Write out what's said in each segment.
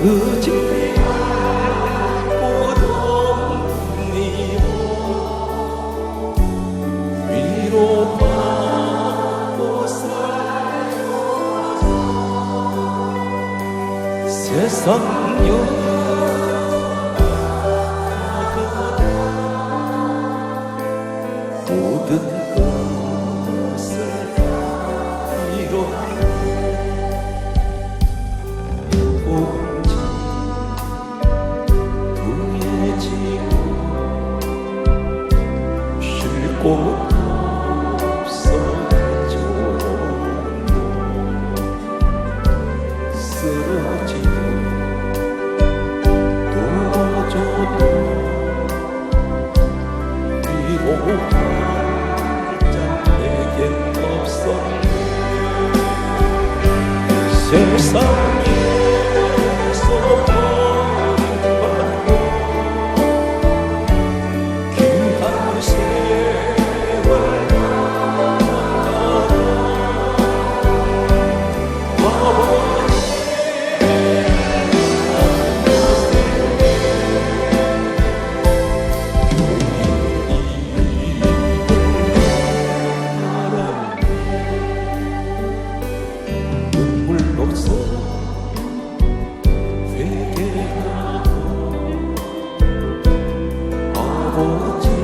그집에 꽃잎 위로받고 살고 세상 모든 것을 이뤄내 오직 둥해지고 쉴 곳 없어져 쓰러지고 도와줘도 위로할 자 내겐 없었네. 세상에서 버림받고 귀한 세월 눈물로써 회개하고 아버지의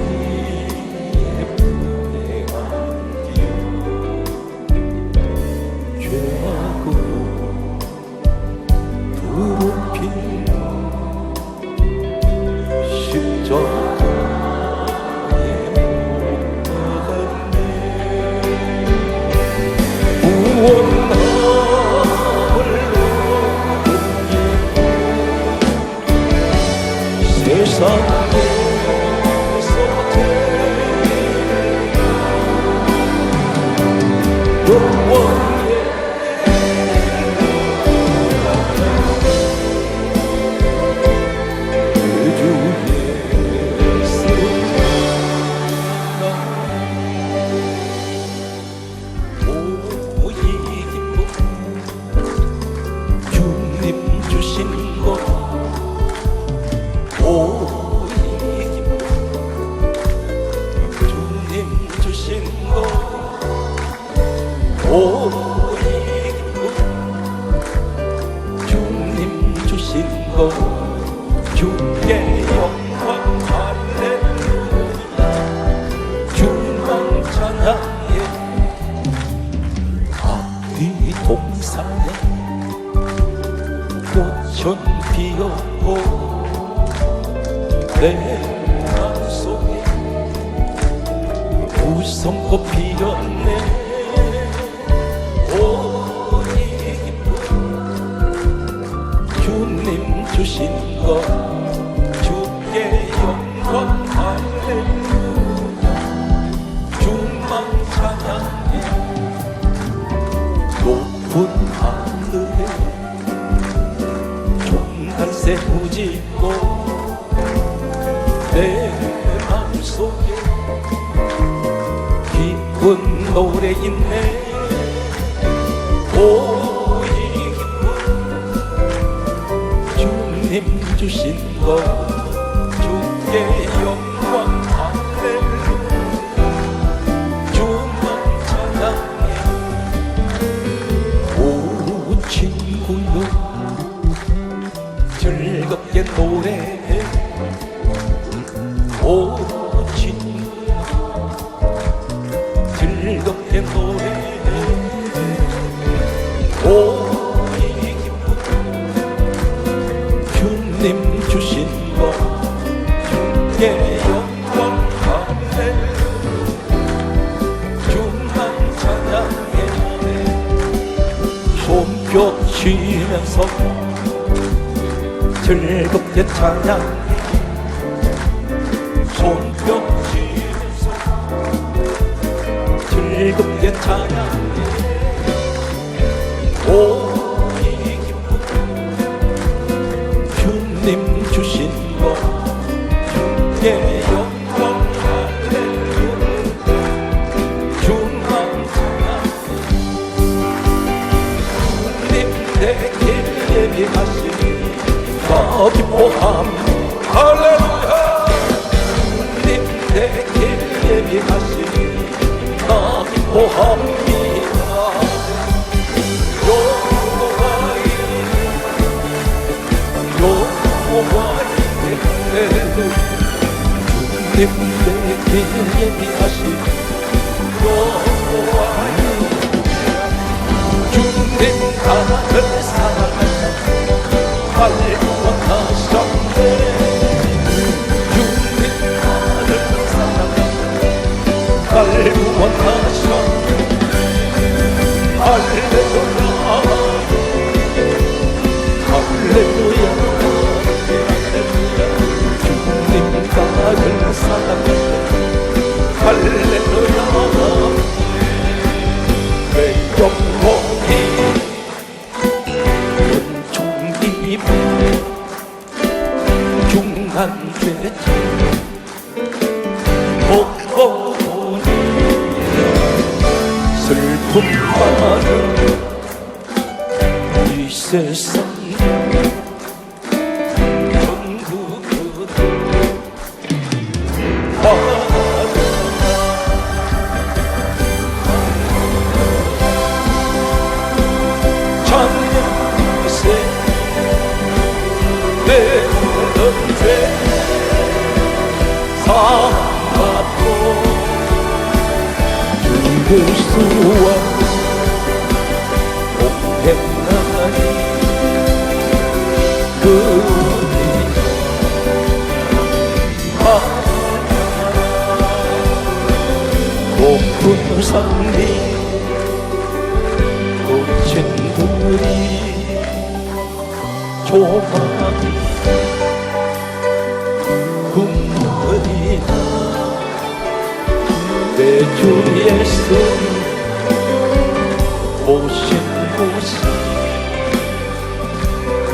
품에 안겨 죄하고 더럽힌 십자가에 못 박았네. 세상에서 제일 영원히 그 주에서 오이 기쁨 주님 주신 것 오이 기쁨 주님 주신 것 오이 기쁨 주님 주신 것 주께 영광 할렐루야 주만 찬양해. 앞뒤 동산에 꽃은 피었고 내 맘속에 우성꽃 피었네. 오이 기쁨 주님 주신 것 주께 영광 할렐루야 주만 찬양해. 높은 하늘에 총달새 부짖고 내 맘속에 기쁜 노래 있네. 오이 기쁨 주님 주신 것 주께 영광 할렐루야 주만 찬양해. 오 친구여 즐겁게 노래해. 오 친구야 즐겁게 노래해. 오이 기쁨 주님 주신 것 주께 영광 할렐루야 주만 찬양해. 손뼉 치면서 즐겁게 찬양해. 손뼉 치면서 즐겁게 찬양해. 오이 기쁨 주님 주신 것 주께 영광 할렐루야 주만 찬양해. 주님 내게 예비하신 더 기뻐함 할렐루야 주님 내게 예비하시니 더 기뻐합니다 여호와의 주님 내게 예비하시니 여호와의 주님 나를 사랑하사 빨리 구원하셨네 주님 나를 사랑하사 빨리 구원하셨네 할렐루야 할렐루야 주님 나를 사랑하사 할렐루야 내 영혼이 은총이 중난죄지 복보니 슬픔 많은 이 세상 전부 내 모든 죄 사함받고 주 예수와 동행하니 그분이 높은 산이 거친 들이 조망이 꿈거리나 내 주 예수 오신 곳이 그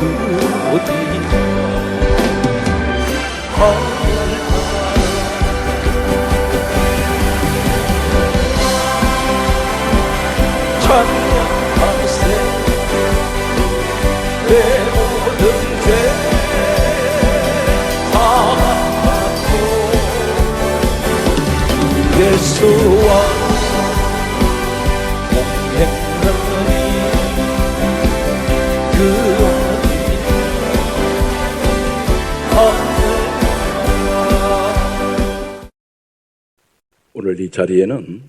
어디나 찬양하세 내 모든 죄 사함받고 예수와 동행하니 그 어디 오늘 이 자리에는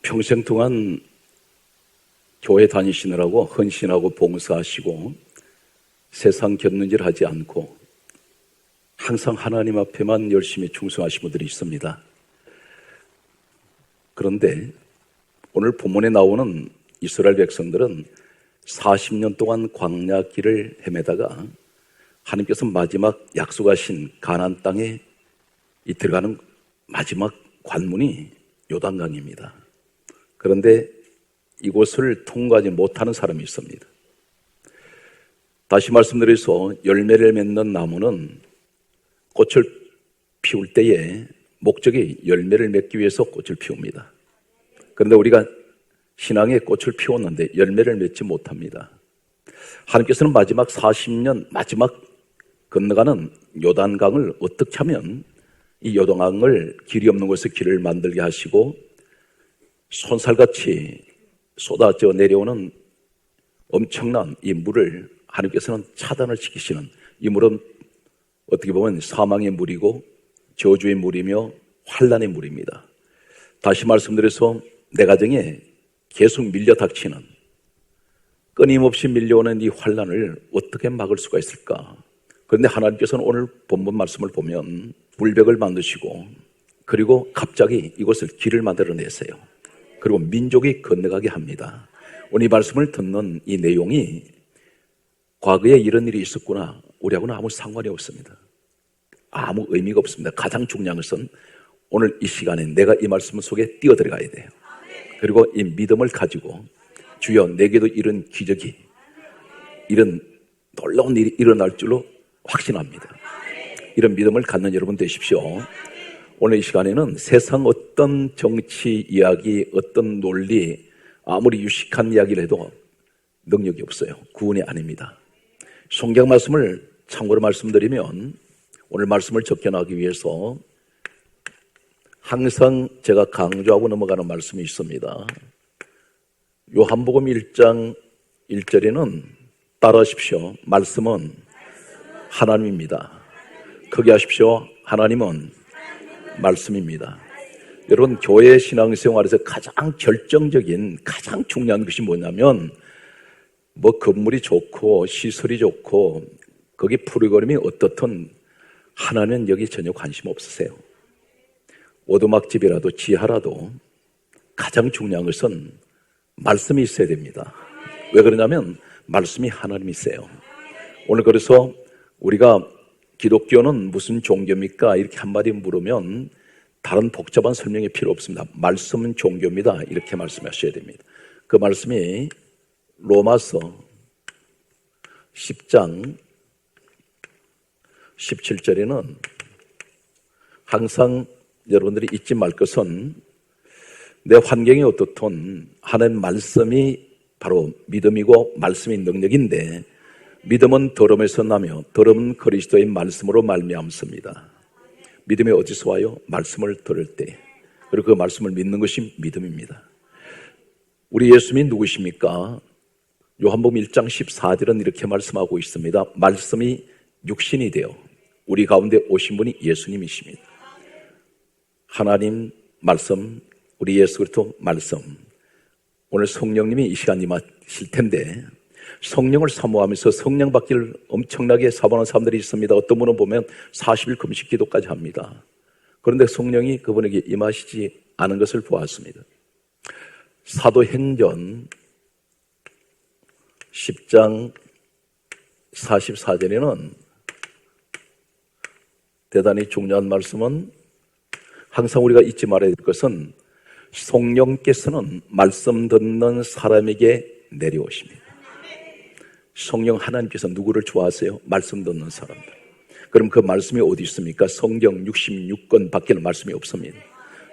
평생 동안 교회 다니시느라고 헌신하고 봉사하시고 세상 곁눈질 하지 않고 항상 하나님 앞에만 열심히 충성하신 분들이 있습니다. 그런데 오늘 본문에 나오는 이스라엘 백성들은 40년 동안 광야길을 헤매다가 하나님께서 마지막 약속하신 가나안 땅에 들어가는 마지막 관문이 요단강입니다. 그런데 이곳을 통과하지 못하는 사람이 있습니다. 다시 말씀드려서 열매를 맺는 나무는 꽃을 피울 때에 목적이 열매를 맺기 위해서 꽃을 피웁니다. 그런데 우리가 신앙의 꽃을 피웠는데 열매를 맺지 못합니다. 하나님께서는 마지막 40년 마지막 건너가는 요단강을 어떻게 하면 이 요단강을 길이 없는 곳에 길을 만들게 하시고 손살같이 쏟아져 내려오는 엄청난 이 물을 하나님께서는 차단을 시키시는, 이 물은 어떻게 보면 사망의 물이고 저주의 물이며 환난의 물입니다. 다시 말씀드려서 내 가정에 계속 밀려 닥치는, 끊임없이 밀려오는 이 환난을 어떻게 막을 수가 있을까? 그런데 하나님께서는 오늘 본문 말씀을 보면 물벽을 만드시고 그리고 갑자기 이곳을 길을 만들어내세요. 그리고 민족이 건너가게 합니다. 오늘 이 말씀을 듣는 이 내용이 과거에 이런 일이 있었구나, 우리하고는 아무 상관이 없습니다. 아무 의미가 없습니다. 가장 중요한 것은 오늘 이 시간에 내가 이 말씀 속에 뛰어들어가야 돼요. 그리고 이 믿음을 가지고 주여 내게도 이런 기적이, 이런 놀라운 일이 일어날 줄로 확신합니다. 이런 믿음을 갖는 여러분 되십시오. 오늘 이 시간에는 세상 어떤 정치 이야기, 어떤 논리, 아무리 유식한 이야기를 해도 능력이 없어요. 구원이 아닙니다. 성경 말씀을 참고로 말씀드리면 오늘 말씀을 적혀나가기 위해서 항상 제가 강조하고 넘어가는 말씀이 있습니다. 요한복음 1장 1절에는 따라하십시오. 말씀은 하나님입니다. 크게 하십시오. 하나님은 말씀입니다. 여러분, 교회 신앙생활에서 가장 결정적인, 가장 중요한 것이 뭐냐면 뭐 건물이 좋고 시설이 좋고 거기 프로그램이 어떻든 하나는 여기 전혀 관심 없으세요. 오두막집이라도 지하라도 가장 중요한 것은 말씀이 있어야 됩니다. 왜 그러냐면 말씀이 하나님이세요. 오늘 그래서 우리가 기독교는 무슨 종교입니까? 이렇게 한마디 물으면 다른 복잡한 설명이 필요 없습니다. 말씀은 종교입니다. 이렇게 말씀하셔야 됩니다. 그 말씀이 로마서 10장 17절에는 항상 여러분들이 잊지 말 것은 내 환경이 어떻든 하나님 말씀이 바로 믿음이고 말씀이 능력인데 믿음은 들음에서 나며 들음은 그리스도의 말씀으로 말미암습니다. 믿음이 어디서 와요? 말씀을 들을 때. 그리고 그 말씀을 믿는 것이 믿음입니다. 우리 예수님이 누구십니까? 요한복음 1장 14절은 이렇게 말씀하고 있습니다. 말씀이 육신이 되어 우리 가운데 오신 분이 예수님이십니다. 하나님 말씀, 우리 예수 그리스도 말씀. 오늘 성령님이 이 시간 임하실 텐데 성령을 사모하면서 성령 받기를 엄청나게 사모하는 사람들이 있습니다. 어떤 분은 보면 40일 금식 기도까지 합니다. 그런데 성령이 그분에게 임하시지 않은 것을 보았습니다. 사도행전 10장 44절에는 대단히 중요한 말씀은 항상 우리가 잊지 말아야 될 것은 성령께서는 말씀 듣는 사람에게 내려오십니다. 성령 하나님께서 누구를 좋아하세요? 말씀 듣는 사람들. 그럼 그 말씀이 어디 있습니까? 성경 66권 밖에는 말씀이 없습니다.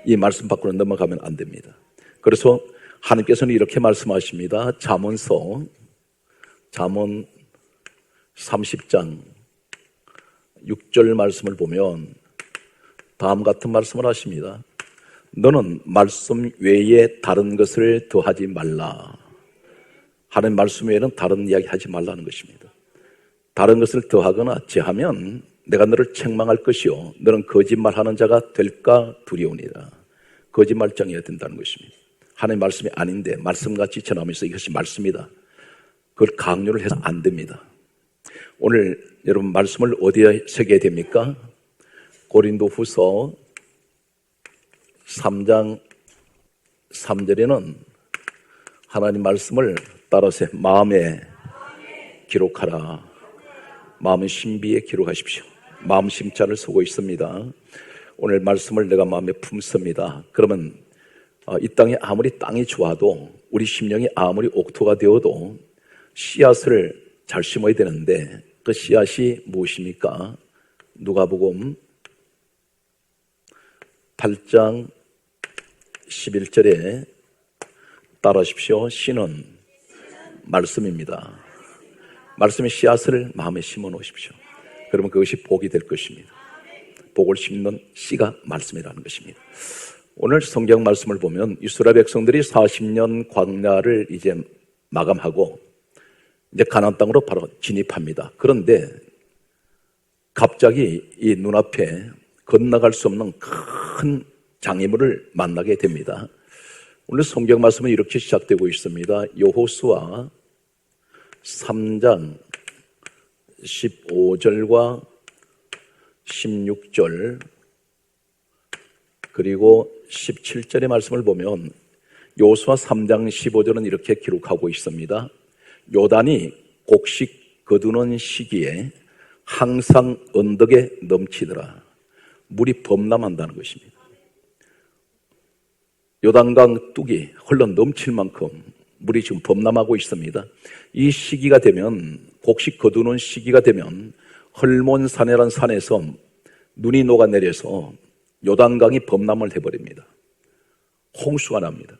이 말씀 밖으로 넘어가면 안 됩니다. 그래서 하나님께서는 이렇게 말씀하십니다. 잠언 30장 6절 말씀을 보면 다음 같은 말씀을 하십니다. 너는 말씀 외에 다른 것을 더하지 말라. 하나님 말씀 외에는 다른 이야기 하지 말라는 것입니다. 다른 것을 더하거나 제하면 내가 너를 책망할 것이요 너는 거짓말하는 자가 될까 두려우니라. 거짓말장이어야 된다는 것입니다. 하나님 말씀이 아닌데 말씀같이 전하면서 이것이 말씀이다. 그걸 강요를 해서 안 됩니다. 오늘 여러분 말씀을 어디에 새겨야 됩니까? 고린도후서 3장 3절에는 하나님 말씀을 따라서 마음에 기록하라. 마음의 신비에 기록하십시오. 마음 심자를 쓰고 있습니다. 오늘 말씀을 내가 마음에 품습니다. 그러면 이 땅에 아무리 땅이 좋아도 우리 심령이 아무리 옥토가 되어도 씨앗을 잘 심어야 되는데 그 씨앗이 무엇입니까? 누가복음 8장 11절에 따라하십시오. 씨는 말씀입니다. 말씀의 씨앗을 마음에 심어 놓으십시오. 그러면 그것이 복이 될 것입니다. 복을 심는 씨가 말씀이라는 것입니다. 오늘 성경 말씀을 보면 이스라엘 백성들이 40년 광야를 이제 마감하고 이제 가나안 땅으로 바로 진입합니다. 그런데 갑자기 이 눈앞에 건너갈 수 없는 큰 장애물을 만나게 됩니다. 오늘 성경 말씀은 이렇게 시작되고 있습니다. 여호수아 3장 15절과 16절 그리고 17절의 말씀을 보면 여호수아 3장 15절은 이렇게 기록하고 있습니다. 요단이 곡식 거두는 시기에 항상 언덕에 넘치더라. 물이 범람한다는 것입니다. 요단강 뚝이 흘러 넘칠 만큼 물이 지금 범람하고 있습니다. 이 시기가 되면 곡식 거두는 시기가 되면 헐몬산이라는 산에서 눈이 녹아내려서 요단강이 범람을 해버립니다. 홍수가 납니다.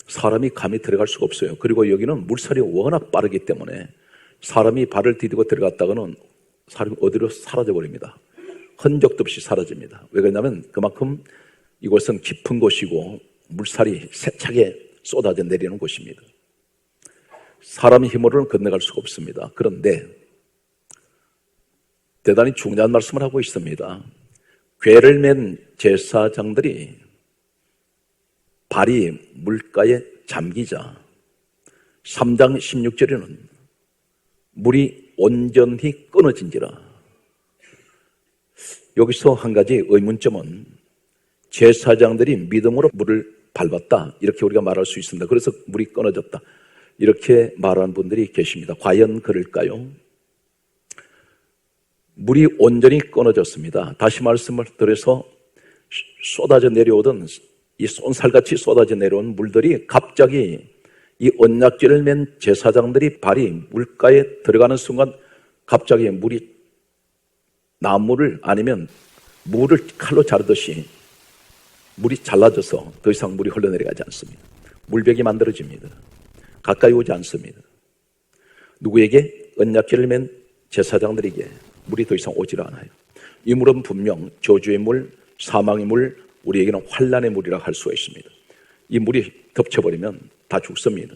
사람이 감히 들어갈 수가 없어요. 그리고 여기는 물살이 워낙 빠르기 때문에 사람이 발을 디디고 들어갔다가는 사람이 어디로 사라져 버립니다. 흔적도 없이 사라집니다. 왜 그러냐면 그만큼 이곳은 깊은 곳이고 물살이 세차게 쏟아져 내리는 곳입니다. 사람의 힘으로는 건너갈 수가 없습니다. 그런데 대단히 중요한 말씀을 하고 있습니다. 궤를 맨 제사장들이 발이 물가에 잠기자 3장 16절에는 물이 온전히 끊어진지라. 여기서 한 가지 의문점은 제사장들이 믿음으로 물을 밟았다 이렇게 우리가 말할 수 있습니다. 그래서 물이 끊어졌다 이렇게 말하는 분들이 계십니다. 과연 그럴까요? 물이 온전히 끊어졌습니다. 다시 말씀을 드려서 쏟아져 내려오던 이 쏜살같이 쏟아져 내려온 물들이 갑자기 이 언약궤를 맨 제사장들이 발이 물가에 들어가는 순간 갑자기 물이 나무를 아니면 물을 칼로 자르듯이 물이 잘라져서 더 이상 물이 흘러내려가지 않습니다. 물벽이 만들어집니다. 가까이 오지 않습니다. 누구에게? 언약궤를 맨 제사장들에게 물이 더 이상 오질 않아요. 이 물은 분명 저주의 물, 사망의 물, 우리에게는 환난의 물이라 할 수가 있습니다. 이 물이 덮쳐버리면 다 죽습니다.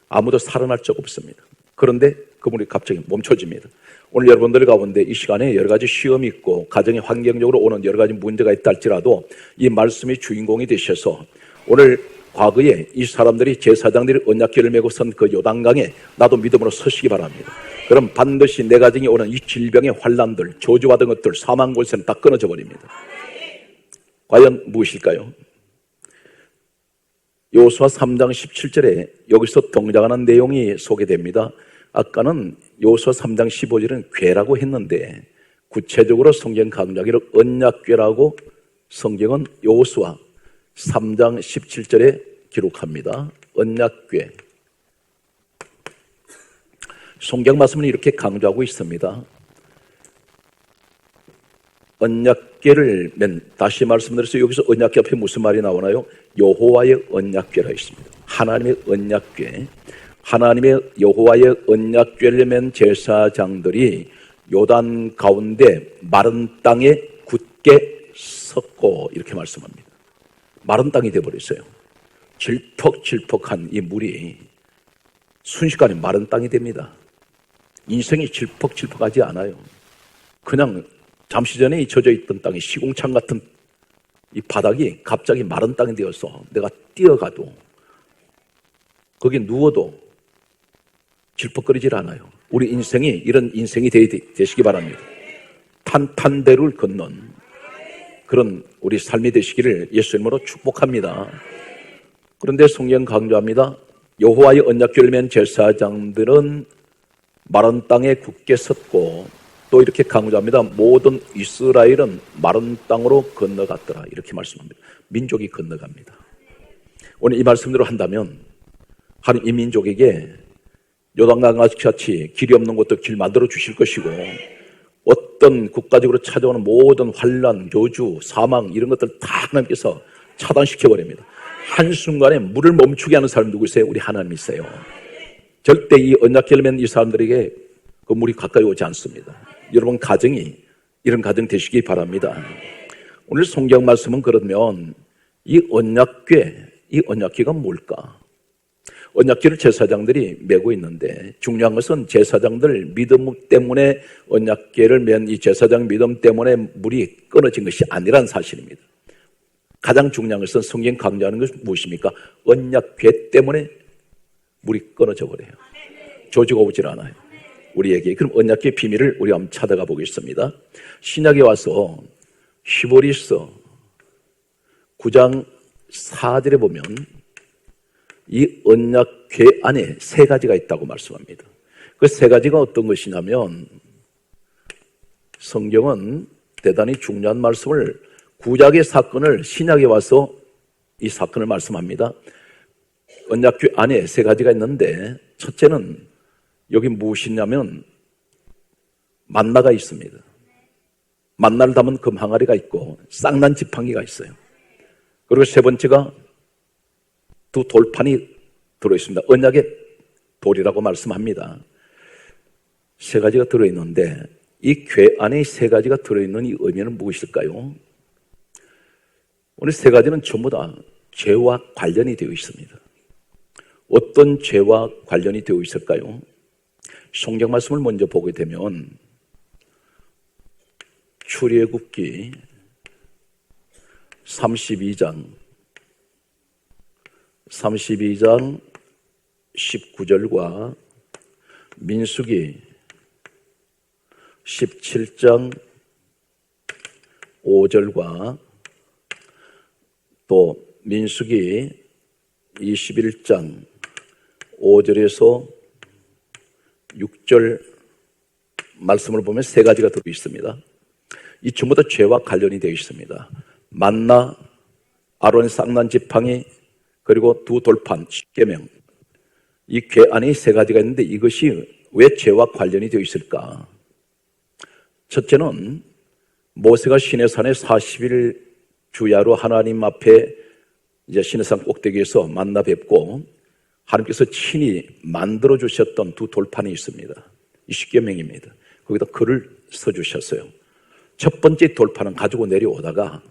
아무도 살아날 적 없습니다. 그런데 그 물이 갑자기 멈춰집니다. 오늘 여러분들 가운데 이 시간에 여러 가지 시험이 있고 가정의 환경적으로 오는 여러 가지 문제가 있다 할지라도 이 말씀의 주인공이 되셔서 오늘 과거에 이 사람들이 제사장들이 언약궤를 메고 선 그 요단강에 나도 믿음으로 서시기 바랍니다. 그럼 반드시 내 가정에 오는 이 질병의 환난들, 저주받은 것들, 사망 골세는 다 끊어져 버립니다. 과연 무엇일까요? 여호수아 3장 17절에 여기서 등장하는 내용이 소개됩니다. 아까는 여호수아 3장 15절은 궤라고 했는데 구체적으로 성경 강조하기를 언약궤라고 성경은 여호수아 3장 17절에 기록합니다. 언약궤. 성경 말씀은 이렇게 강조하고 있습니다. 언약궤를 맨, 다시 말씀드려서 여기서 언약궤 앞에 무슨 말이 나오나요? 여호와의 언약궤라 있습니다. 하나님의 언약궤. 하나님의 여호와의 언약궤를 맨 제사장들이 요단 가운데 마른 땅에 굳게 섰고 이렇게 말씀합니다. 마른 땅이 되어버렸어요. 질퍽질퍽한 이 물이 순식간에 마른 땅이 됩니다. 인생이 질퍽질퍽하지 않아요. 그냥 잠시 전에 이 젖어있던 땅이 시궁창 같은 이 바닥이 갑자기 마른 땅이 되어서 내가 뛰어가도 거기 누워도 질퍽거리질 않아요. 우리 인생이 이런 인생이 되시기 바랍니다. 탄탄대로를 건넌 그런 우리 삶이 되시기를 예수 이름으로 축복합니다. 그런데 성경 강조합니다. 여호와의 언약궤를 맨 제사장들은 마른 땅에 굳게 섰고 또 이렇게 강조합니다. 모든 이스라엘은 마른 땅으로 건너갔더라 이렇게 말씀합니다. 민족이 건너갑니다. 오늘 이 말씀대로 한다면 하나님 이 민족에게 요단강같이 길이 없는 곳도 길 만들어 주실 것이고 어떤 국가적으로 찾아오는 모든 환난, 저주, 사망 이런 것들 다 하나님께서 차단시켜버립니다. 한순간에 물을 멈추게 하는 사람 누구세요? 우리 하나님이세요. 절대 이 언약궤를 맨 이 사람들에게 그 물이 가까이 오지 않습니다. 여러분 가정이 이런 가정 되시기 바랍니다. 오늘 성경 말씀은 그러면 이 언약궤가 뭘까? 언약궤를 제사장들이 메고 있는데 중요한 것은 제사장들 믿음 때문에 언약궤를 맨 이 제사장 믿음 때문에 물이 끊어진 것이 아니란 사실입니다. 가장 중요한 것은 성경 강조하는 것은 무엇입니까? 언약궤 때문에 물이 끊어져 버려요. 저주가 오질 않아요. 우리에게. 그럼 언약궤 비밀을 우리가 한번 찾아가 보겠습니다. 신약에 와서 히브리서 9장 4절에 보면 이 언약궤 안에 세 가지가 있다고 말씀합니다. 그 세 가지가 어떤 것이냐면 성경은 대단히 중요한 말씀을 구약의 사건을 신약에 와서 이 사건을 말씀합니다. 언약궤 안에 세 가지가 있는데 첫째는 여기 무엇이냐면 만나가 있습니다. 만나를 담은 금 항아리가 있고 쌍난 지팡이가 있어요. 그리고 세 번째가 두 돌판이 들어있습니다. 언약의 돌이라고 말씀합니다. 세 가지가 들어있는데 이 궤 안에 세 가지가 들어있는 이 의미는 무엇일까요? 오늘 세 가지는 전부 다 죄와 관련이 되어 있습니다. 어떤 죄와 관련이 되어 있을까요? 성경 말씀을 먼저 보게 되면 출애굽기 32장 19절과 민수기 17장 5절과 또 민수기 21장 5절에서 6절 말씀을 보면 세 가지가 들어 있습니다. 이 전부 다 죄와 관련이 되어 있습니다. 만나, 아론의 쌍난 지팡이, 그리고 두 돌판, 십계명. 이 궤 안에 세 가지가 있는데 이것이 왜 죄와 관련이 되어 있을까? 첫째는 모세가 시내산에 40일 주야로 하나님 앞에 이제 시내산 꼭대기에서 만나 뵙고 하나님께서 친히 만들어 주셨던 두 돌판이 있습니다. 이 십계명입니다. 거기다 글을 써주셨어요. 첫 번째 돌판은 가지고 내려오다가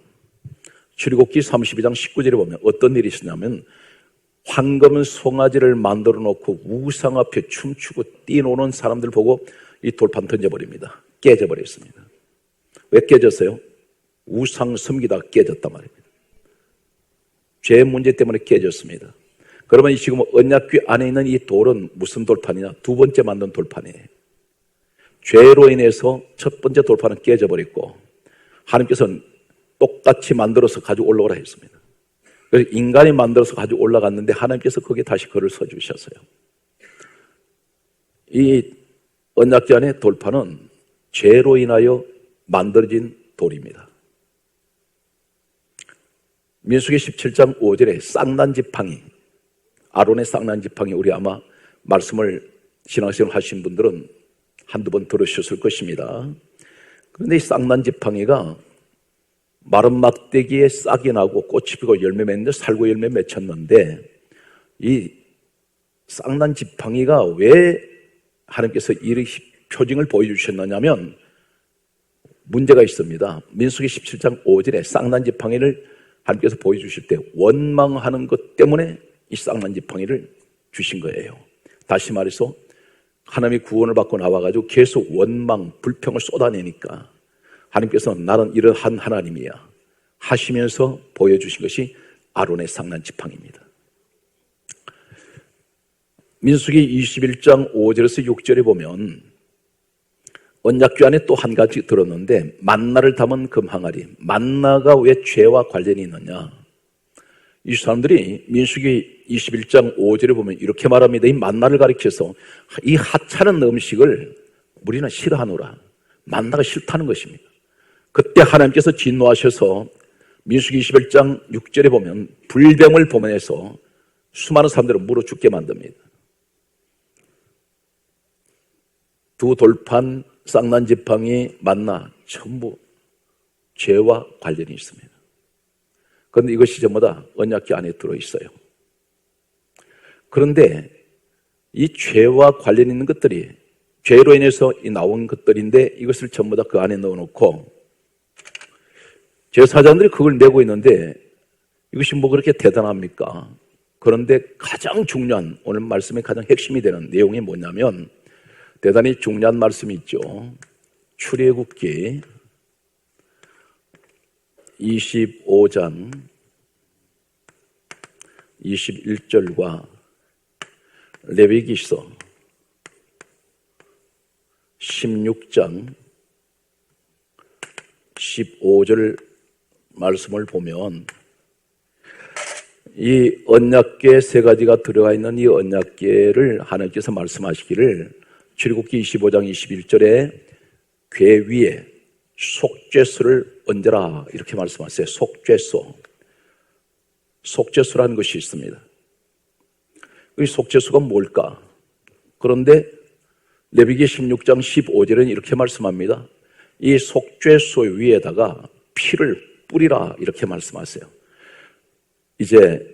출애굽기 32장 19절에 보면 어떤 일이 있었냐면 황금 송아지를 만들어 놓고 우상 앞에 춤추고 뛰노는 사람들 보고 이 돌판 던져버립니다. 깨져버렸습니다. 왜 깨졌어요? 우상 섬기다가 깨졌단 말입니다. 죄 문제 때문에 깨졌습니다. 그러면 지금 언약궤 안에 있는 이 돌은 무슨 돌판이냐? 두 번째 만든 돌판이에요. 죄로 인해서 첫 번째 돌판은 깨져버렸고 하나님께서는 똑같이 만들어서 가지고 올라오라 했습니다. 그래서 인간이 만들어서 가지고 올라갔는데 하나님께서 거기에 다시 글을 써주셨어요. 이 언약궤 안의 돌판은 죄로 인하여 만들어진 돌입니다. 민수기 17장 5절에 쌍난 지팡이, 아론의 쌍난 지팡이, 우리 아마 말씀을 신앙생활 하신 분들은 한두 번 들으셨을 것입니다. 그런데 이 쌍난 지팡이가 마른 막대기에 싹이 나고 꽃이 피고 열매 맺는데 살구 열매 맺혔는데 이 쌍난 지팡이가 왜 하나님께서 이 표징을 보여주셨느냐면 문제가 있습니다. 민수기 17장 5절에 쌍난 지팡이를 하나님께서 보여주실 때 원망하는 것 때문에 이 쌍난 지팡이를 주신 거예요. 다시 말해서 하나님의 구원을 받고 나와가지고 계속 원망, 불평을 쏟아내니까 하나님께서 나는 이러한 하나님이야 하시면서 보여주신 것이 아론의 쌍난 지팡이입니다. 민수기 21장 5절에서 6절에 보면 언약궤 안에 또 한 가지 들었는데 만나를 담은 금항아리. 만나가 왜 죄와 관련이 있느냐? 이 사람들이 민수기 21장 5절에 보면 이렇게 말합니다. 이 만나를 가리켜서 이 하찮은 음식을 우리는 싫어하노라. 만나가 싫다는 것입니다. 그때 하나님께서 진노하셔서 민수기 21장 6절에 보면 불뱀을 보면서 수많은 사람들을 물어 죽게 만듭니다. 두 돌판, 쌍난 지팡이, 만나 전부 죄와 관련이 있습니다. 그런데 이것이 전부 다 언약궤 안에 들어있어요. 그런데 이 죄와 관련 있는 것들이 죄로 인해서 나온 것들인데 이것을 전부 다 그 안에 넣어놓고 제사장들이 그걸 내고 있는데 이것이 뭐 그렇게 대단합니까? 그런데 가장 중요한 오늘 말씀의 가장 핵심이 되는 내용이 뭐냐면 대단히 중요한 말씀이 있죠. 출애굽기 25장 21절과 레위기서 16장 15절 말씀을 보면 이 언약궤 세 가지가 들어가 있는 이 언약궤를 하나님께서 말씀하시기를 출애굽기 25장 21절에 궤 위에 속죄소를 얹어라 이렇게 말씀하세요. 속죄소. 속죄소라는 것이 있습니다. 이 속죄소가 뭘까? 그런데 레위기 16장 15절에는 이렇게 말씀합니다. 이 속죄소 위에다가 피를 뿌리라 이렇게 말씀하세요. 이제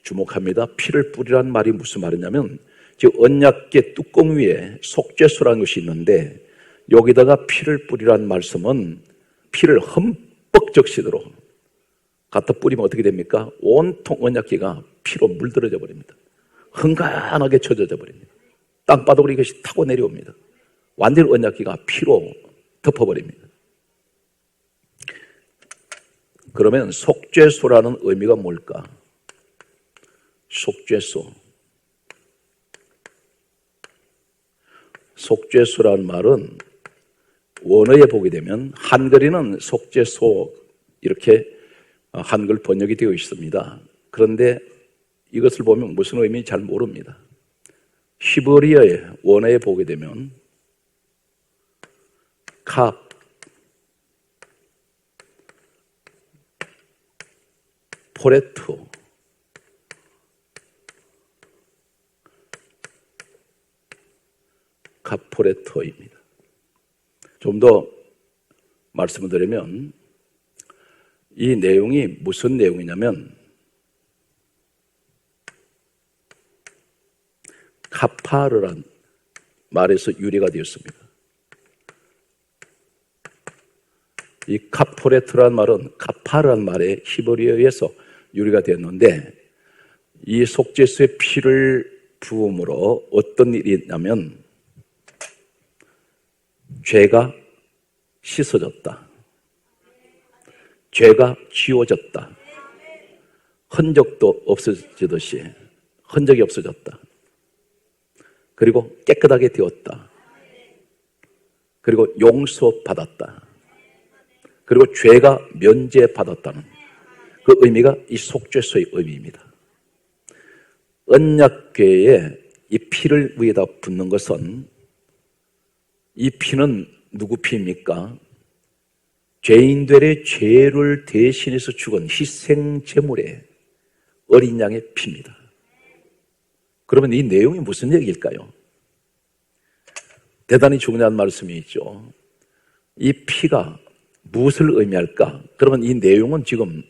주목합니다. 피를 뿌리라는 말이 무슨 말이냐면 즉 언약궤 뚜껑 위에 속죄소라는 것이 있는데 여기다가 피를 뿌리라는 말씀은 피를 흠뻑 적시도록 갖다 뿌리면 어떻게 됩니까? 온통 언약궤가 피로 물들어져 버립니다. 흥건하게 젖어져 버립니다. 땅바닥으로 이것이 타고 내려옵니다. 완전히 언약궤가 피로 덮어버립니다. 그러면 속죄소라는 의미가 뭘까? 속죄소. 속죄소라는 말은 원어에 보게 되면 한글에는 속죄소 이렇게 한글 번역이 되어 있습니다. 그런데 이것을 보면 무슨 의미인지 잘 모릅니다. 히브리어의 원어에 보게 되면 캅, 포레토, 카포레토입니다. 좀 더 말씀을 드리면 이 내용이 무슨 내용이냐면 카파르란 말에서 유래가 되었습니다. 이 카포레트란 말은 카파르란 말의 히브리어에서 유래가 되었는데 이 속죄소의 피를 부음으로 어떤 일이 있냐면 죄가 씻어졌다. 죄가 지워졌다. 흔적도 없어지듯이 흔적이 없어졌다. 그리고 깨끗하게 되었다. 그리고 용서받았다. 그리고 죄가 면제받았다는 그 의미가 이 속죄소의 의미입니다. 언약궤에 이 피를 위에다 붓는 것은 이 피는 누구 피입니까? 죄인들의 죄를 대신해서 죽은 희생제물의 어린 양의 피입니다. 그러면 이 내용이 무슨 얘기일까요? 대단히 중요한 말씀이 있죠. 이 피가 무엇을 의미할까? 그러면 이 내용은 지금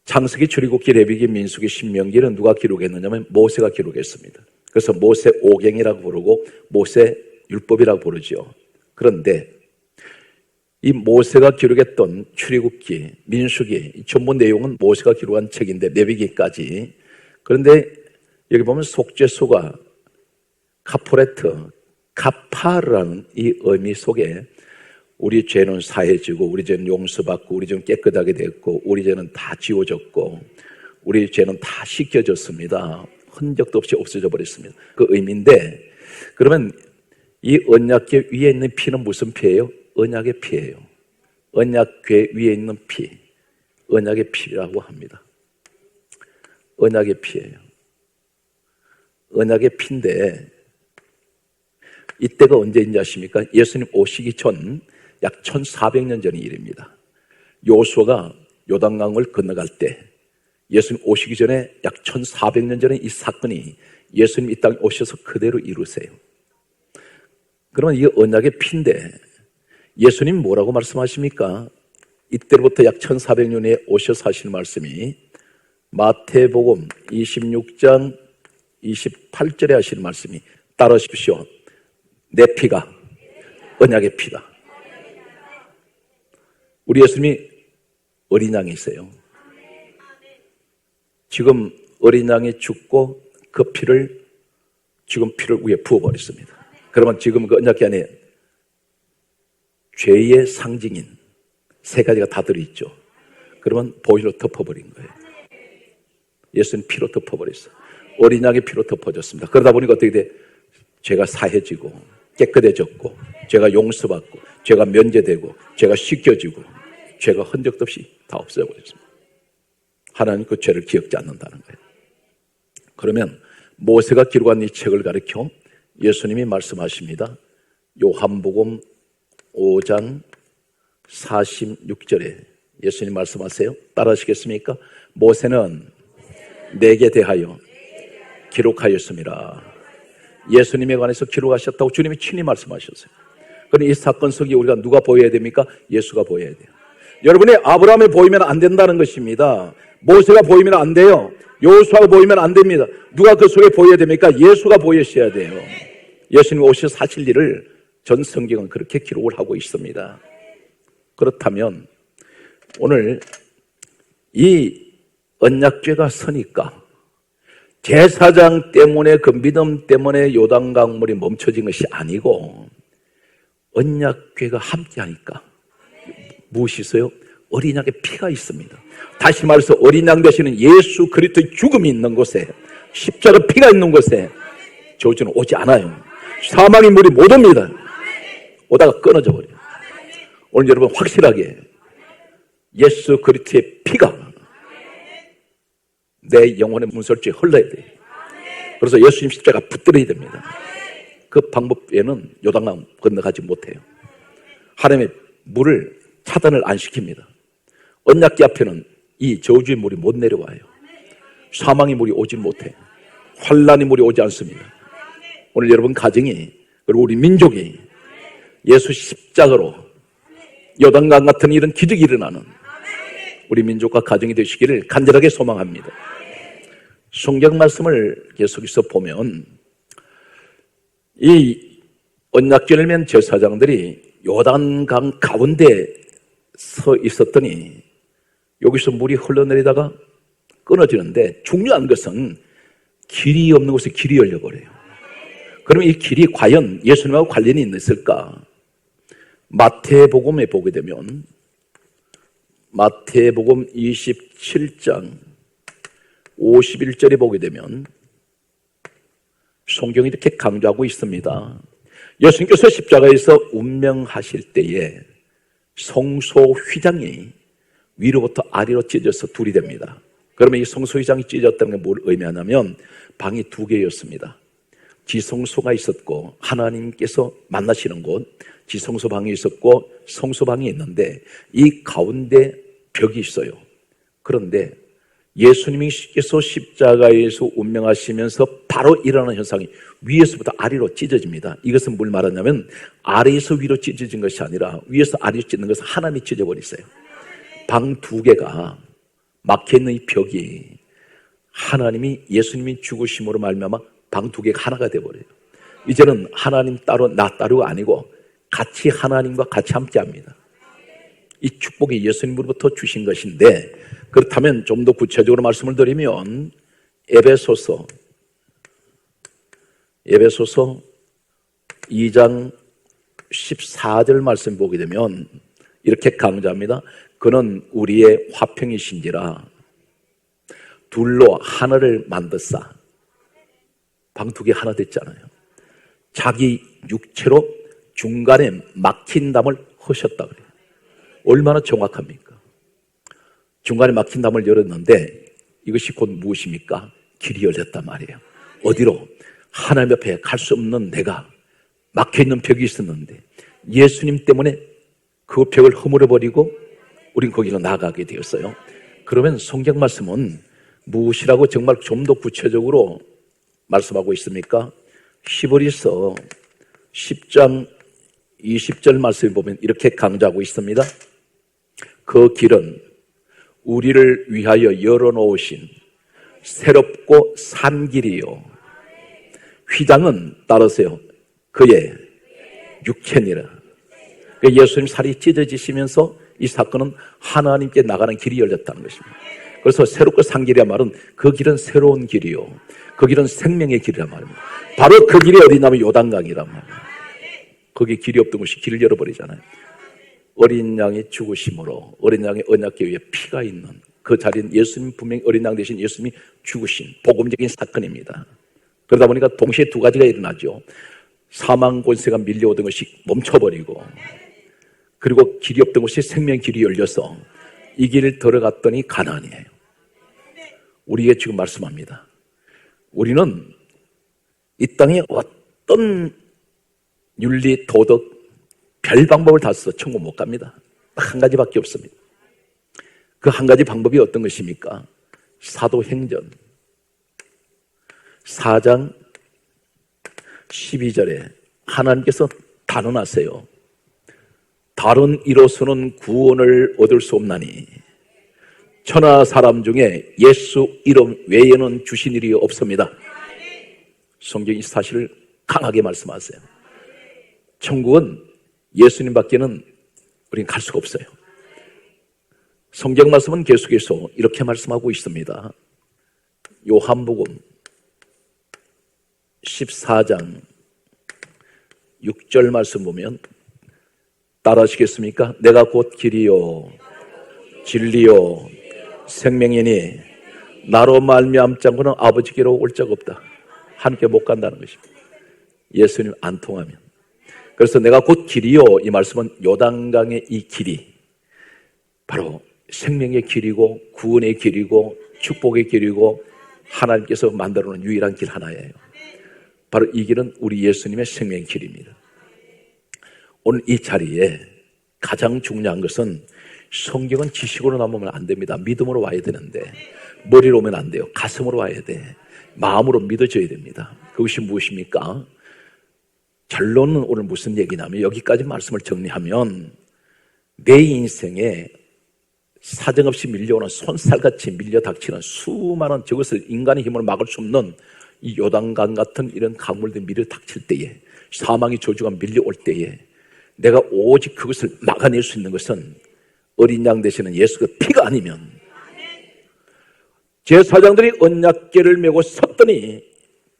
창세기, 출애굽기, 레위기, 민수기, 신명기는 누가 기록했느냐면 모세가 기록했습니다. 그래서 모세 오경이라고 부르고 모세 율법이라고 부르죠. 그런데 이 모세가 기록했던 출애굽기, 민수기 전부 내용은 모세가 기록한 책인데 레위기까지. 그런데 여기 보면 속죄소가 카포레트, 카파르라는 이 의미 속에 우리 죄는 사해지고 우리 죄는 용서받고 우리 죄는 깨끗하게 됐고 우리 죄는 다 지워졌고 우리 죄는 다 씻겨졌습니다. 흔적도 없이 없어져 버렸습니다. 그 의미인데 그러면 이 언약궤 위에 있는 피는 무슨 피예요? 언약의 피예요. 언약궤 위에 있는 피, 언약의 피라고 합니다. 언약의 피예요. 언약의 피인데 이때가 언제인지 아십니까? 예수님 오시기 전 약 1400년 전의 일입니다. 요수아가 요단강을 건너갈 때 예수님 오시기 전에 약 1400년 전에 이 사건이 예수님 이 땅에 오셔서 그대로 이루세요. 그러면 이게 언약의 피인데 예수님 뭐라고 말씀하십니까? 이때로부터 약 1400년에 오셔서 하시는 말씀이 마태복음 26장 28절에 하시는 말씀이 따라하십시오. 내 피가 언약의 피다. 우리 예수님이 어린 양이세요. 지금 어린 양이 죽고 그 피를 지금 피를 위에 부어버렸습니다. 그러면 지금 그 언약궤 안에 죄의 상징인 세 가지가 다 들어있죠. 그러면 보혈로 덮어버린 거예요. 예수님 피로 덮어버렸어요. 어린 양의 피로 덮어졌습니다. 그러다 보니까 어떻게 돼? 죄가 사해지고 깨끗해졌고 죄가 용서받고 죄가 면제되고 죄가 씻겨지고 죄가 흔적도 없이 다 없어져버렸습니다. 하나님 그 죄를 기억지 않는다는 거예요. 그러면 모세가 기록한 이 책을 가리켜 예수님이 말씀하십니다. 요한복음 5장 46절에 예수님 말씀하세요. 따라하시겠습니까? 모세는 내게 대하여 기록하였습니다. 예수님에 관해서 기록하셨다고 주님이 친히 말씀하셨어요. 그럼 이 사건 속에 우리가 누가 보여야 됩니까? 예수가 보여야 돼요. 여러분이 아브라함이 보이면 안 된다는 것입니다. 모세가 보이면 안 돼요. 여호수아가 보이면 안 됩니다. 누가 그 속에 보여야 됩니까? 예수가 보이셔야 돼요. 예수님 오셔 사실 일을 전 성경은 그렇게 기록을 하고 있습니다. 그렇다면 오늘 이 언약궤가 서니까 제사장 때문에 그 믿음 때문에 요단강물이 멈춰진 것이 아니고 언약궤가 함께하니까 무엇이 있어요? 어린 양의 피가 있습니다. 다시 말해서 어린 양 되시는 예수 그리스도의 죽음이 있는 곳에, 십자가 피가 있는 곳에 저주는 오지 않아요. 사망의 물이 못 옵니다. 오다가 끊어져 버려요. 오늘 여러분 확실하게 예수 그리스도의 피가 내 영혼의 문설주에 흘러야 돼요. 그래서 예수님 십자가 붙들어야 됩니다. 그 방법 외에는 요단강 건너가지 못해요. 하나님의 물을 차단을 안 시킵니다. 언약궤 앞에는 이 저주의 물이 못 내려와요. 사망의 물이 오지 못해요. 환난의 물이 오지 않습니다. 오늘 여러분 가정이, 그리고 우리 민족이 예수 십자가로 요단강 같은 이런 기적이 일어나는 우리 민족과 가정이 되시기를 간절하게 소망합니다. 성경 말씀을 계속해서 보면 이 언약궤를 맨 제사장들이 요단강 가운데 서 있었더니 여기서 물이 흘러내리다가 끊어지는데, 중요한 것은 길이 없는 곳에 길이 열려버려요. 그러면 이 길이 과연 예수님하고 관련이 있을까? 마태복음에 보게 되면 마태복음 27장 51절에 보게 되면 성경이 이렇게 강조하고 있습니다. 예수님께서 십자가에서 운명하실 때에 성소 휘장이 위로부터 아래로 찢어서 둘이 됩니다. 그러면 이 성소 휘장이 찢어졌다는 게 뭘 의미하냐면 방이 두 개였습니다. 지성소가 있었고 하나님께서 만나시는 곳, 지성소 방이 있었고 성소 방이 있는데 이 가운데 벽이 있어요. 그런데 예수님께서 십자가에서 운명하시면서 바로 일어나는 현상이 위에서부터 아래로 찢어집니다. 이것은 뭘 말하냐면 아래에서 위로 찢어진 것이 아니라 위에서 아래로 찢는 것은 하나님이 찢어버렸어요. 방 두 개가 막혀있는 이 벽이 하나님이 예수님이 죽으심으로 말미암아 방 두 개가 하나가 되어버려요. 이제는 하나님 따로 나 따로가 아니고 같이 하나님과 같이 함께합니다. 이 축복이 예수님으로부터 주신 것인데, 그렇다면 좀 더 구체적으로 말씀을 드리면 에베소서 2장 14절 말씀 보게 되면 이렇게 강조합니다. 그는 우리의 화평이신지라 둘로 하나를 만드사. 방 두 개 하나 됐잖아요. 자기 육체로 중간에 막힌 담을 허셨다 그래요. 얼마나 정확합니까? 중간에 막힌 담을 열었는데 이것이 곧 무엇입니까? 길이 열렸단 말이에요. 어디로? 하나님 옆에 갈 수 없는 내가 막혀있는 벽이 있었는데 예수님 때문에 그 벽을 허물어버리고 우린 거기로 나아가게 되었어요. 그러면 성경 말씀은 무엇이라고 정말 좀 더 구체적으로 말씀하고 있습니까? 히브리서 10장 20절 말씀을 보면 이렇게 강조하고 있습니다. 그 길은 우리를 위하여 열어놓으신 새롭고 산 길이요 휘장은 따르세요. 그의 육체니라. 예수님 살이 찢어지시면서 이 사건은 하나님께 나가는 길이 열렸다는 것입니다. 그래서 새롭고 산 길이란 말은 그 길은 새로운 길이요 그 길은 생명의 길이란 말입니다. 바로 그 길이 어디냐면 요단강이란 말입니다. 거기 길이 없던 곳이 길을 열어버리잖아요. 어린 양이 죽으심으로 어린 양의 언약궤 위에 피가 있는 그 자리는 예수님, 분명히 어린 양 대신 예수님이 죽으신 복음적인 사건입니다. 그러다 보니까 동시에 두 가지가 일어나죠. 사망 권세가 밀려오던 것이 멈춰버리고, 그리고 길이 없던 곳이 생명 길이 열려서 이 길을 들어갔더니 가나안이에요. 우리에게 지금 말씀합니다. 우리는 이 땅에 어떤 윤리, 도덕, 별 방법을 다 써서 천국 못 갑니다. 딱 한 가지밖에 없습니다. 그 한 가지 방법이 어떤 것입니까? 사도행전 4장 12절에 하나님께서 단언하세요. 다른 이로서는 구원을 얻을 수 없나니 천하 사람 중에 예수 이름 외에는 주신 일이 없습니다. 성경이 이 사실을 강하게 말씀하세요. 천국은 예수님밖에는 우리는 갈 수가 없어요. 성경 말씀은 계속해서 이렇게 말씀하고 있습니다. 요한복음 14장 6절 말씀 보면 따라하시겠습니까? 내가 곧 길이요 진리요 생명이니 나로 말미암지 않고는 아버지께로 올 자가 없다. 하나님께 못 간다는 것입니다. 예수님 안 통하면. 그래서 내가 곧 길이요, 이 말씀은 요단강의 이 길이 바로 생명의 길이고 구원의 길이고 축복의 길이고 하나님께서 만들어 놓은 유일한 길 하나예요. 바로 이 길은 우리 예수님의 생명의 길입니다. 오늘 이 자리에 가장 중요한 것은 성경은 지식으로 남으면 안 됩니다. 믿음으로 와야 되는데 머리로 오면 안 돼요. 가슴으로 와야 돼. 마음으로 믿어져야 됩니다. 그것이 무엇입니까? 결론은 오늘 무슨 얘기냐면 여기까지 말씀을 정리하면 내 인생에 사정없이 밀려오는 손살같이 밀려닥치는 수많은 저것을 인간의 힘으로 막을 수 없는 이 요단강 같은 이런 강물들이 밀려닥칠 때에 사망의 저주가 밀려올 때에 내가 오직 그것을 막아낼 수 있는 것은 어린 양 되시는 예수 그 피가 아니면 제사장들이 언약궤를 메고 섰더니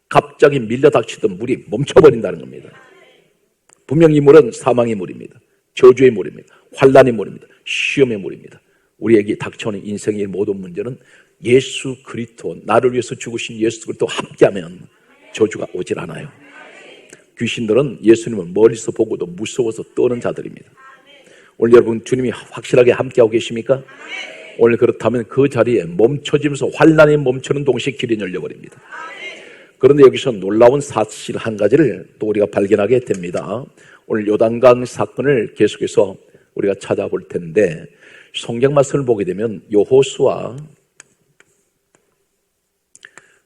갑자기 밀려닥치던 물이 멈춰버린다는 겁니다. 분명히 이 물은 사망의 물입니다. 저주의 물입니다. 환난의 물입니다. 시험의 물입니다. 우리에게 닥쳐오는 인생의 모든 문제는 예수 그리스도, 나를 위해서 죽으신 예수 그리스도 함께하면 저주가 오질 않아요. 귀신들은 예수님을 멀리서 보고도 무서워서 떠는 자들입니다. 오늘 여러분 주님이 확실하게 함께하고 계십니까? 오늘 그렇다면 그 자리에 멈춰지면서 환난이 멈추는 동시에 길이 열려버립니다. 그런데 여기서 놀라운 사실 한 가지를 또 우리가 발견하게 됩니다. 오늘 요단강 사건을 계속해서 우리가 찾아볼 텐데 성경 말씀을 보게 되면 여호수아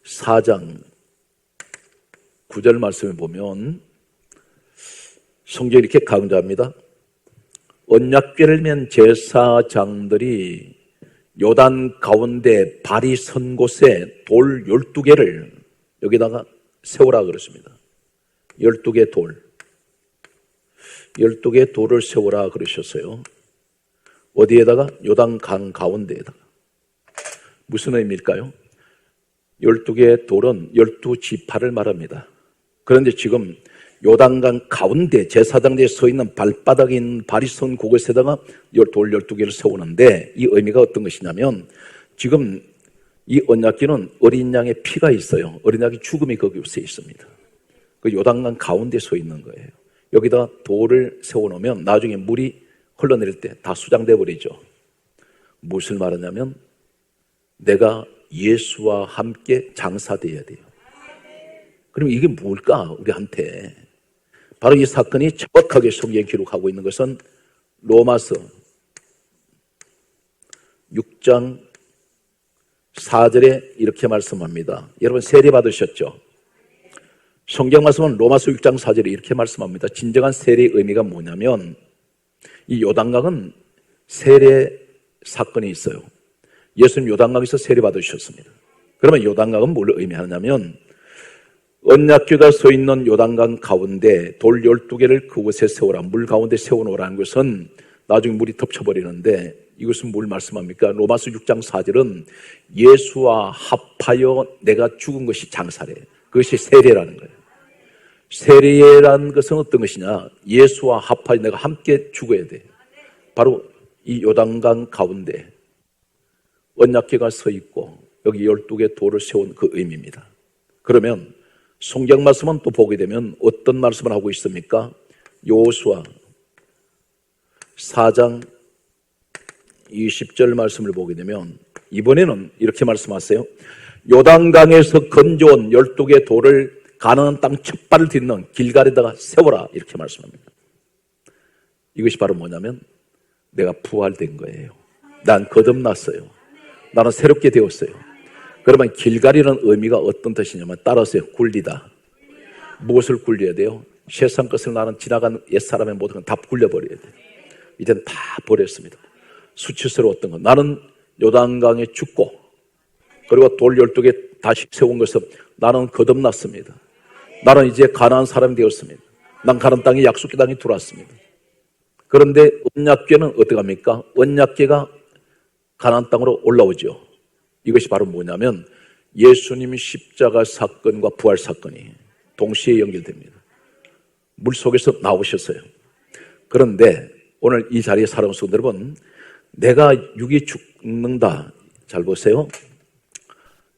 4장 9절 말씀을 보면 성경이 이렇게 강조합니다. 언약궤를 맨 제사장들이 요단 가운데 발이 선 곳에 돌 12개를 여기다가 세우라 그랬습니다. 12개 돌. 12개 돌을 세우라 그러셨어요. 어디에다가? 요단강 가운데에다가. 무슨 의미일까요? 12개의 돌은 12지파를 말합니다. 그런데 지금 요단강 가운데 제사장대에 서 있는 발바닥에 있는 발이 선 그곳에다가 돌 12개를 세우는데 이 의미가 어떤 것이냐면 지금 이 언약궤는 어린 양의 피가 있어요. 어린 양의 죽음이 거기에 있습니다. 그 요단강 가운데 서 있는 거예요. 여기다 돌을 세워놓으면 나중에 물이 흘러내릴 때 다 수장돼 버리죠. 무엇을 말하냐면 내가 예수와 함께 장사되어야 돼요. 그럼 이게 뭘까 우리한테? 바로 이 사건이 정확하게 성경에 기록하고 있는 것은 로마서 6장 4절에 이렇게 말씀합니다. 여러분 세례 받으셨죠? 성경 말씀은 로마서 6장 4절에 이렇게 말씀합니다. 진정한 세례의 의미가 뭐냐면 이 요단강은 세례 사건이 있어요. 예수님 요단강에서 세례 받으셨습니다. 그러면 요단강은 뭘 의미하냐면 언약궤가 서 있는 요단강 가운데 돌 12개를 그곳에 세우라, 물 가운데 세워놓으라는 것은 나중에 물이 덮쳐버리는데 이것은 뭘 말씀합니까? 로마서 6장 4절은 예수와 합하여 내가 죽은 것이 장사래. 그것이 세례라는 거예요. 세례라는 것은 어떤 것이냐? 예수와 합하여 내가 함께 죽어야 돼. 바로 이 요단강 가운데 언약궤가 서 있고 여기 12개 돌을 세운 그 의미입니다. 그러면 성경 말씀은 또 보게 되면 어떤 말씀을 하고 있습니까? 여호수아 4장 20절 말씀을 보게 되면 이번에는 이렇게 말씀하세요. 요단강에서 건져온 12개 돌을 가나안 땅 첫 발을 딛는 길갈에다가 세워라 이렇게 말씀합니다. 이것이 바로 뭐냐면 내가 부활된 거예요. 난 거듭났어요. 나는 새롭게 되었어요. 그러면 길갈이라는 의미가 어떤 뜻이냐면 따라서요. 굴리다. 무엇을 굴려야 돼요? 세상 것을 나는 지나간 옛사람의 모든 건 다 굴려버려야 돼요. 이젠 다 버렸습니다. 수치스러웠던 것. 나는 요단강에 죽고 그리고 돌 12개 다시 세운 것은 나는 거듭났습니다. 나는 이제 가나안 사람이 되었습니다. 난 가나안 땅에 약속의 땅에 들어왔습니다. 그런데 언약궤는 어떻게 합니까? 언약궤가 가나안 땅으로 올라오죠. 이것이 바로 뭐냐면 예수님의 십자가 사건과 부활 사건이 동시에 연결됩니다. 물속에서 나오셨어요. 그런데 오늘 이 자리에 살아온 성도 여러분, 내가 육이 죽는다. 잘 보세요.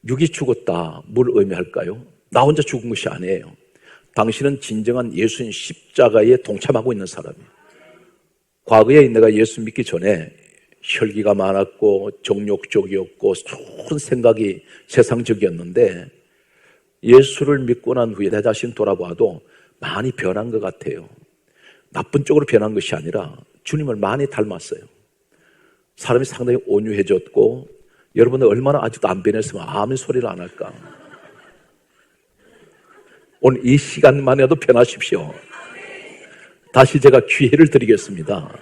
육이 죽었다. 뭘 의미할까요? 나 혼자 죽은 것이 아니에요. 당신은 진정한 예수님 십자가에 동참하고 있는 사람이에요. 과거에 내가 예수 믿기 전에 혈기가 많았고 정욕적이었고 좋은 생각이 세상적이었는데 예수를 믿고 난 후에 내 자신 돌아봐도 많이 변한 것 같아요. 나쁜 쪽으로 변한 것이 아니라 주님을 많이 닮았어요. 사람이 상당히 온유해졌고, 여러분들 얼마나 아직도 안 변했으면 아멘 소리를 안 할까? 오늘 이 시간만 해도 변하십시오. 다시 제가 기회를 드리겠습니다.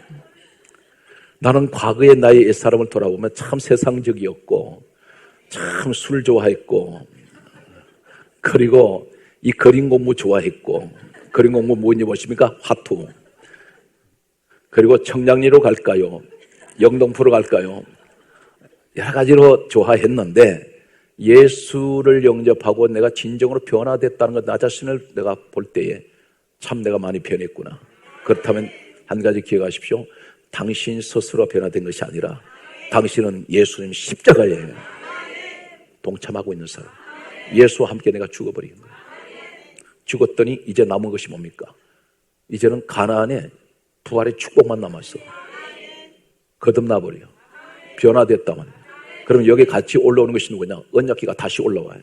나는 과거의 나의 옛사람을 돌아보면 참 세상적이었고 참 술 좋아했고, 그리고 이 그림 공부 좋아했고, 그림 공부 뭐인지 보십니까? 화투. 그리고 청량리로 갈까요? 영등포로 갈까요? 여러 가지로 좋아했는데 예수를 영접하고 내가 진정으로 변화됐다는 것, 나 자신을 내가 볼 때에 참 내가 많이 변했구나. 그렇다면 한 가지 기억하십시오. 당신 스스로 변화된 것이 아니라 당신은 예수님 십자가에 동참하고 있는 사람. 예수와 함께 내가 죽어버린 거예요. 죽었더니 이제 남은 것이 뭡니까? 이제는 가나안에 부활의 축복만 남았어. 거듭나버려. 변화됐다만. 그러면 여기 같이 올라오는 것이 누구냐? 언약궤가 다시 올라와요.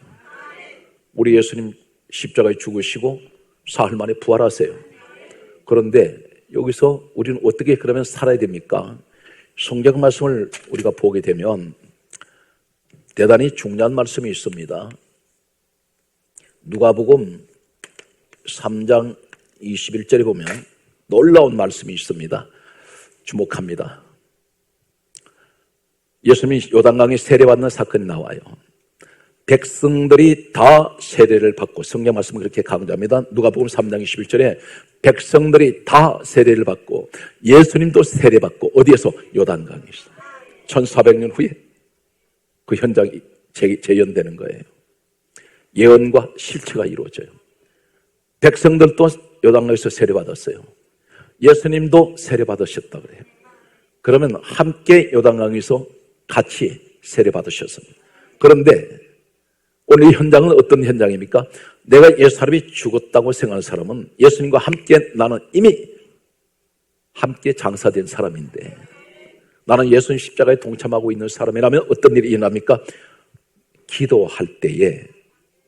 우리 예수님 십자가에 죽으시고 사흘 만에 부활하세요. 그런데 여기서 우리는 어떻게 그러면 살아야 됩니까? 성경 말씀을 우리가 보게 되면 대단히 중요한 말씀이 있습니다. 누가복음 3장 21절에 보면 놀라운 말씀이 있습니다. 주목합니다. 예수님이 요단강에 세례받는 사건이 나와요. 백성들이 다 세례를 받고, 성경 말씀은 그렇게 강조합니다. 누가복음 3장 21절에 백성들이 다 세례를 받고 예수님도 세례받고, 어디에서? 요단강에서. 1400년 후에 그 현장이 재현되는 거예요. 예언과 실체가 이루어져요. 백성들도 요단강에서 세례받았어요. 예수님도 세례받으셨다 그래요. 그러면 함께 요단강에서 같이 세례받으셨습니다. 그런데 오늘 이 현장은 어떤 현장입니까? 내가 옛 사람이 죽었다고 생각하는 사람은 예수님과 함께 나는 이미 함께 장사된 사람인데, 나는 예수님 십자가에 동참하고 있는 사람이라면 어떤 일이 일어납니까? 기도할 때에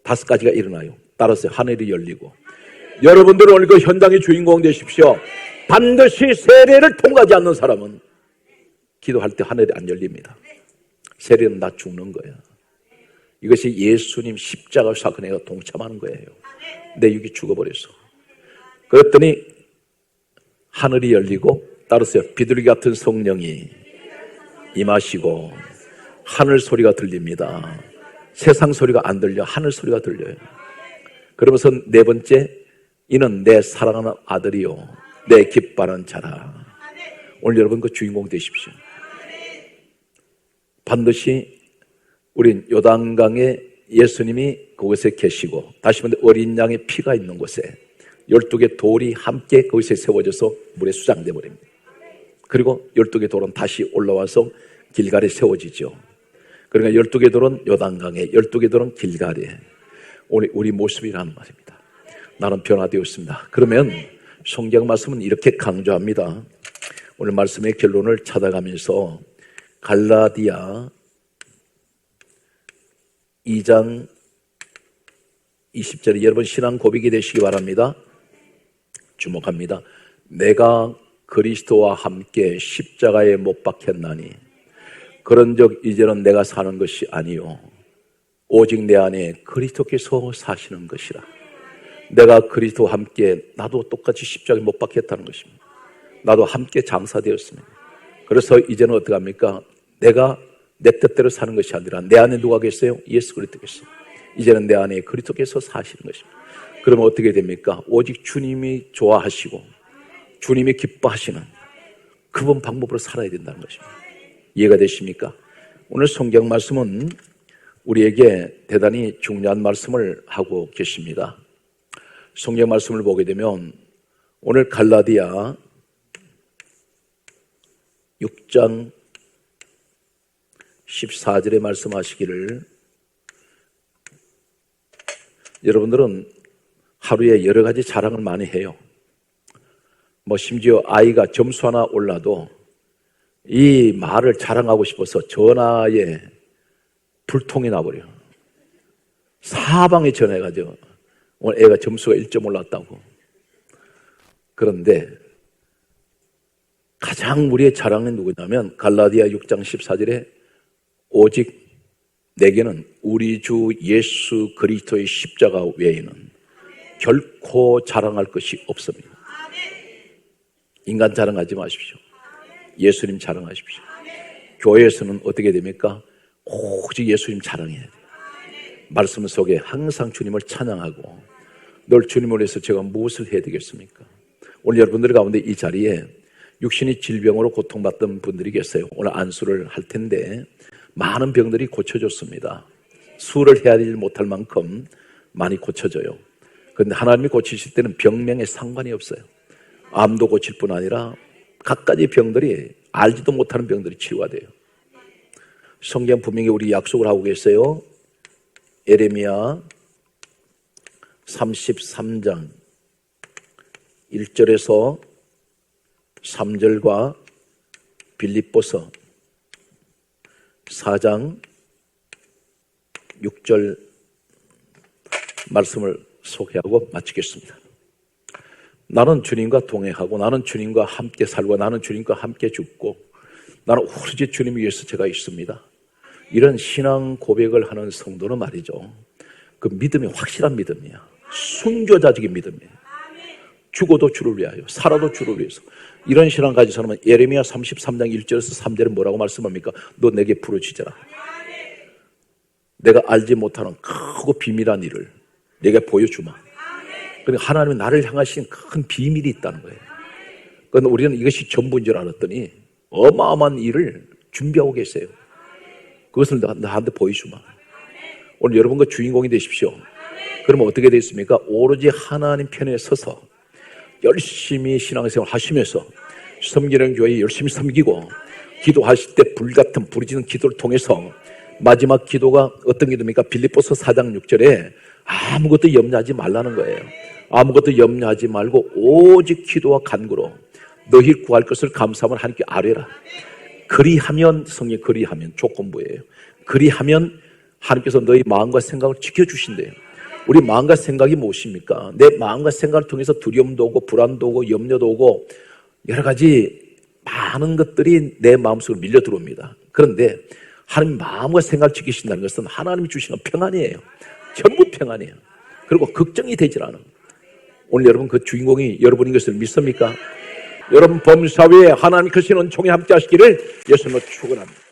5가지가 일어나요. 따라서 하늘이 열리고, 여러분들 오늘 그 현장의 주인공 되십시오. 반드시 세례를 통과하지 않는 사람은 기도할 때 하늘이 안 열립니다. 세례는 다 죽는 거예요. 이것이 예수님 십자가 사건에 동참하는 거예요. 내 육이 죽어버렸어. 그랬더니 하늘이 열리고, 따르세요. 비둘기 같은 성령이 임하시고 하늘 소리가 들립니다. 세상 소리가 안 들려, 하늘 소리가 들려요. 그러면서 네 번째, 이는 내 사랑하는 아들이요 내 기뻐하는 자라. 오늘 여러분 그 주인공 되십시오. 반드시 우린 요단강에 예수님이 그곳에 계시고, 다시 말해 어린 양의 피가 있는 곳에 12개 돌이 함께 거기서 세워져서 물에 수장돼 버립니다. 그리고 12개 돌은 다시 올라와서 길갈에 세워지죠. 그러니까 12개 돌은 요단강에, 12개 돌은 길갈에. 우리 모습이라는 말입니다. 나는 변화되었습니다. 그러면 성경 말씀은 이렇게 강조합니다. 오늘 말씀의 결론을 찾아가면서 갈라디아 2장 20절에 여러분 신앙 고백이 되시기 바랍니다. 주목합니다. 내가 그리스도와 함께 십자가에 못 박혔나니 그런즉 이제는 내가 사는 것이 아니요 오직 내 안에 그리스도께서 사시는 것이라. 내가 그리스도와 함께 나도 똑같이 십자가에 못 박혔다는 것입니다. 나도 함께 장사되었습니다. 그래서 이제는 어떻게 합니까? 내가 내 뜻대로 사는 것이 아니라 내 안에 누가 계세요? 예수 그리스도께서. 이제는 내 안에 그리스도께서 사시는 것입니다. 그러면 어떻게 됩니까? 오직 주님이 좋아하시고 주님이 기뻐하시는 그분 방법으로 살아야 된다는 것입니다. 이해가 되십니까? 오늘 성경 말씀은 우리에게 대단히 중요한 말씀을 하고 계십니다. 성경 말씀을 보게 되면 오늘 갈라디아 6장 14절에 말씀하시기를, 여러분들은 하루에 여러 가지 자랑을 많이 해요. 심지어 아이가 점수 하나 올라도 이 말을 자랑하고 싶어서 전화에 불통이 나버려요. 사방에 전화해가지고 오늘 애가 점수가 1점 올랐다고. 그런데 가장 우리의 자랑은 누구냐면 갈라디아 6장 14절에 오직 내게는 우리 주 예수 그리스도의 십자가 외에는 결코 자랑할 것이 없습니다. 인간 자랑하지 마십시오. 예수님 자랑하십시오. 교회에서는 어떻게 됩니까? 오직 예수님 자랑해야 돼요. 말씀 속에 항상 주님을 찬양하고 늘 주님을 위해서 제가 무엇을 해야 되겠습니까? 오늘 여러분들 가운데 이 자리에 육신이 질병으로 고통받던 분들이 계세요. 오늘 안수를 할 텐데 많은 병들이 고쳐졌습니다. 수를 해야 되지 못할 만큼 많이 고쳐져요. 그런데 하나님이 고치실 때는 병명에 상관이 없어요. 암도 고칠 뿐 아니라 갖가지 병들이, 알지도 못하는 병들이 치유가 돼요. 성경 분명히 우리 약속을 하고 계세요. 예레미야 33장 1절에서 3절과 빌립보서 4장 6절 말씀을 소개하고 마치겠습니다. 나는 주님과 동행하고 나는 주님과 함께 살고 나는 주님과 함께 죽고 나는 오로지 주님 위해서 제가 있습니다. 이런 신앙 고백을 하는 성도는 말이죠, 그 믿음이 확실한 믿음이야. 순교자적인 믿음이에요. 죽어도 주를 위하여, 살아도 주를 위해서. 이런 신앙 가진 사람은 예레미야 33장 1절에서 3절은 뭐라고 말씀합니까? 너 내게 부르짖어라. 내가 알지 못하는 크고 비밀한 일을 내게 보여주마. 그러니까 하나님은 나를 향하신 큰 비밀이 있다는 거예요. 그런데 우리는 이것이 전부인 줄 알았더니 어마어마한 일을 준비하고 계세요. 그것을 나한테 보여주마. 오늘 여러분과 주인공이 되십시오. 그러면 어떻게 되겠습니까? 오로지 하나님 편에 서서 열심히 신앙생활 하시면서 섬기는 교회 열심히 섬기고 기도하실 때 불같은 부르짖는 기도를 통해서 마지막 기도가 어떤 기도입니까? 빌립보서 4장 6절에 아무것도 염려하지 말라는 거예요. 아무것도 염려하지 말고 오직 기도와 간구로 너희 구할 것을 감사함을 하나님께 아뢰라. 그리하면, 성령 그리하면 조건부예요. 그리하면 하나님께서 너희 마음과 생각을 지켜주신대요. 우리 마음과 생각이 무엇입니까? 내 마음과 생각을 통해서 두려움도 오고 불안도 오고 염려도 오고 여러 가지 많은 것들이 내 마음속으로 밀려 들어옵니다. 그런데 하나님 마음과 생각을 지키신다는 것은 하나님이 주시는 평안이에요. 전부 평안이에요. 그리고 걱정이 되질 않아요. 오늘 여러분 그 주인공이 여러분인 것을 믿습니까? 여러분 범사위에 하나님 크신 은총이 함께 하시기를 예수님으로 축원합니다.